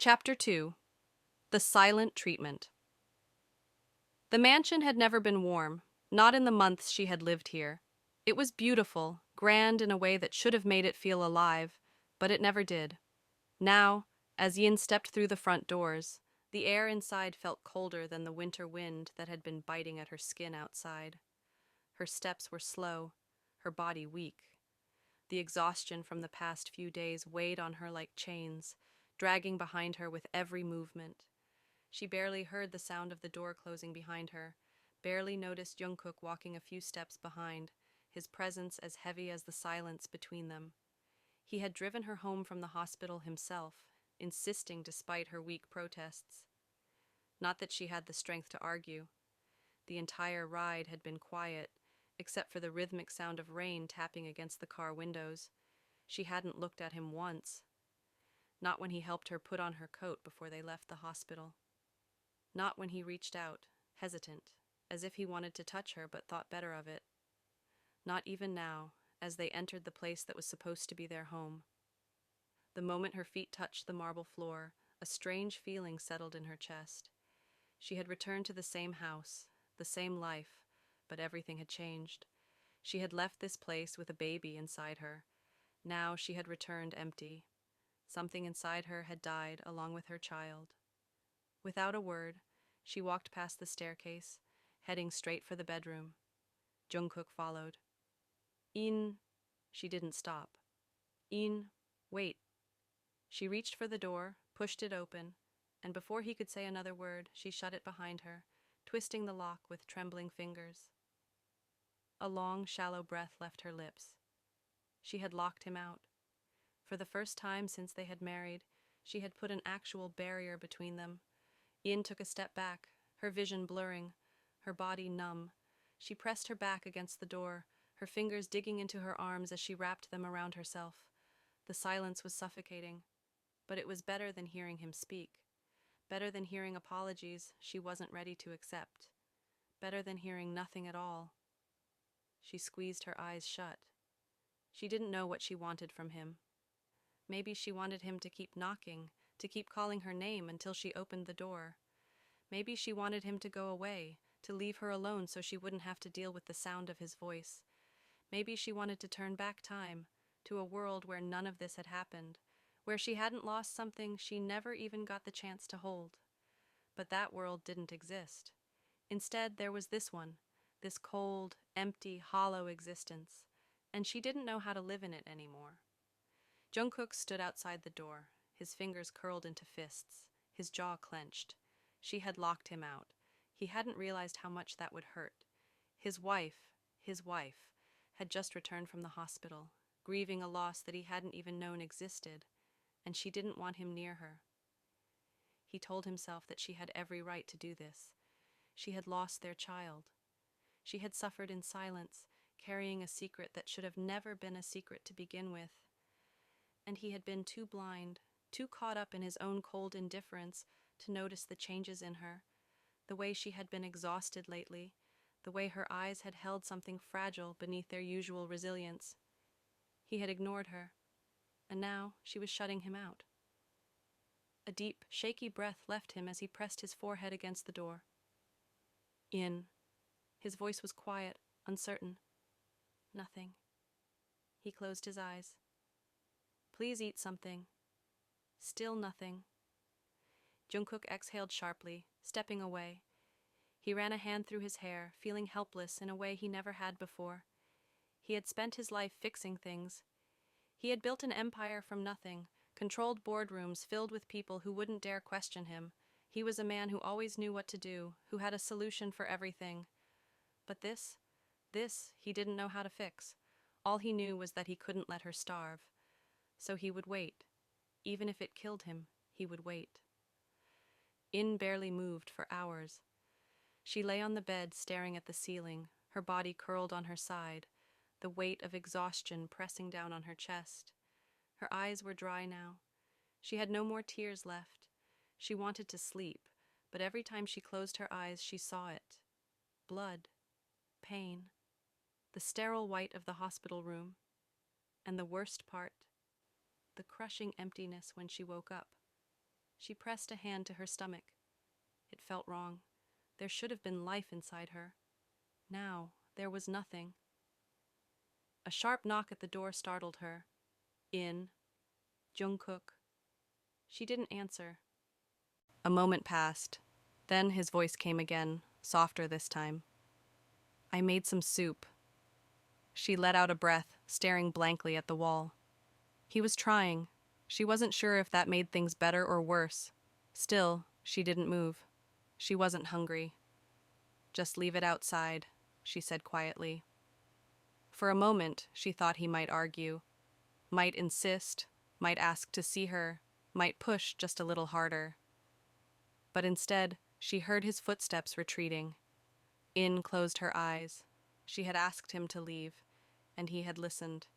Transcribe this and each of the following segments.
Chapter 2. The Silent Treatment. The mansion had never been warm, not in the months she had lived here. It was beautiful, grand in a way that should have made it feel alive, but it never did. Now, as Yin stepped through the front doors, the air inside felt colder than the winter wind that had been biting at her skin outside. Her steps were slow, her body weak. The exhaustion from the past few days weighed on her like chains, dragging behind her with every movement. She barely heard the sound of the door closing behind her, barely noticed Jungkook walking a few steps behind, his presence as heavy as the silence between them. He had driven her home from the hospital himself, insisting despite her weak protests. Not that she had the strength to argue. The entire ride had been quiet, except for the rhythmic sound of rain tapping against the car windows. She hadn't looked at him once. Not when he helped her put on her coat before they left the hospital. Not when he reached out, hesitant, as if he wanted to touch her but thought better of it. Not even now, as they entered the place that was supposed to be their home. The moment her feet touched the marble floor, a strange feeling settled in her chest. She had returned to the same house, the same life, but everything had changed. She had left this place with a baby inside her. Now she had returned empty. Something inside her had died along with her child. Without a word, she walked past the staircase, heading straight for the bedroom. Jungkook followed. In. She didn't stop. In. Wait. She reached for the door, pushed it open, and before he could say another word, she shut it behind her, twisting the lock with trembling fingers. A long, shallow breath left her lips. She had locked him out. For the first time since they had married, she had put an actual barrier between them. Yin took a step back, her vision blurring, her body numb. She pressed her back against the door, her fingers digging into her arms as she wrapped them around herself. The silence was suffocating, but it was better than hearing him speak. Better than hearing apologies she wasn't ready to accept. Better than hearing nothing at all. She squeezed her eyes shut. She didn't know what she wanted from him. Maybe she wanted him to keep knocking, to keep calling her name until she opened the door. Maybe she wanted him to go away, to leave her alone so she wouldn't have to deal with the sound of his voice. Maybe she wanted to turn back time, to a world where none of this had happened, where she hadn't lost something she never even got the chance to hold. But that world didn't exist. Instead, there was this one, this cold, empty, hollow existence, and she didn't know how to live in it anymore. Jungkook stood outside the door, his fingers curled into fists, his jaw clenched. She had locked him out. He hadn't realized how much that would hurt. His wife, had just returned from the hospital, grieving a loss that he hadn't even known existed, and she didn't want him near her. He told himself that she had every right to do this. She had lost their child. She had suffered in silence, carrying a secret that should have never been a secret to begin with. And he had been too blind, too caught up in his own cold indifference to notice the changes in her, the way she had been exhausted lately, the way her eyes had held something fragile beneath their usual resilience. He had ignored her, and now she was shutting him out. A deep, shaky breath left him as he pressed his forehead against the door. In. His voice was quiet, uncertain. Nothing. He closed his eyes. Please eat something. Still nothing. Jungkook exhaled sharply, stepping away. He ran a hand through his hair, feeling helpless in a way he never had before. He had spent his life fixing things. He had built an empire from nothing, controlled boardrooms filled with people who wouldn't dare question him. He was a man who always knew what to do, who had a solution for everything. But this he didn't know how to fix. All he knew was that he couldn't let her starve. So he would wait. Even if it killed him, he would wait. In barely moved for hours. She lay on the bed staring at the ceiling, her body curled on her side, the weight of exhaustion pressing down on her chest. Her eyes were dry now. She had no more tears left. She wanted to sleep, but every time she closed her eyes she saw it. Blood. Pain. The sterile white of the hospital room. And the worst part, the crushing emptiness when she woke up. She pressed a hand to her stomach. It felt wrong. There should have been life inside her. Now, there was nothing. A sharp knock at the door startled her. In. Jungkook. She didn't answer. A moment passed. Then his voice came again, softer this time. I made some soup. She let out a breath, staring blankly at the wall. He was trying. She wasn't sure if that made things better or worse. Still, she didn't move. She wasn't hungry. Just leave it outside, she said quietly. For a moment, she thought he might argue, might insist, might ask to see her, might push just a little harder. But instead, she heard his footsteps retreating. In closed her eyes. She had asked him to leave, and he had listened.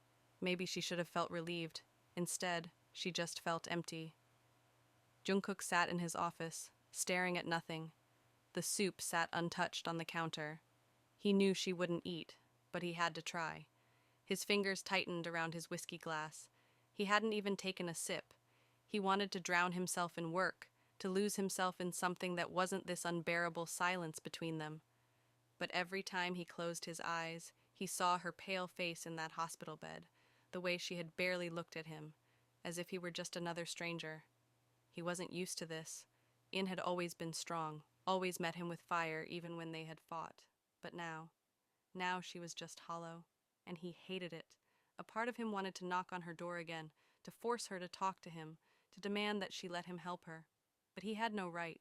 Maybe she should have felt relieved. Instead, she just felt empty. Jungkook sat in his office, staring at nothing. The soup sat untouched on the counter. He knew she wouldn't eat, but he had to try. His fingers tightened around his whiskey glass. He hadn't even taken a sip. He wanted to drown himself in work, to lose himself in something that wasn't this unbearable silence between them. But every time he closed his eyes, he saw her pale face in that hospital bed, the way she had barely looked at him, as if he were just another stranger. He wasn't used to this. In had always been strong, always met him with fire even when they had fought. But now she was just hollow, and he hated it. A part of him wanted to knock on her door again, to force her to talk to him, to demand that she let him help her. But he had no right.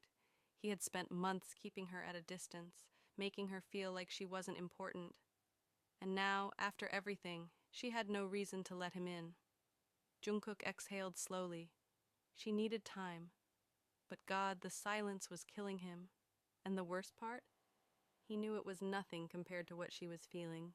He had spent months keeping her at a distance, making her feel like she wasn't important. And now, after everything, she had no reason to let him in. Jungkook exhaled slowly. She needed time. But God, the silence was killing him. And the worst part? He knew it was nothing compared to what she was feeling.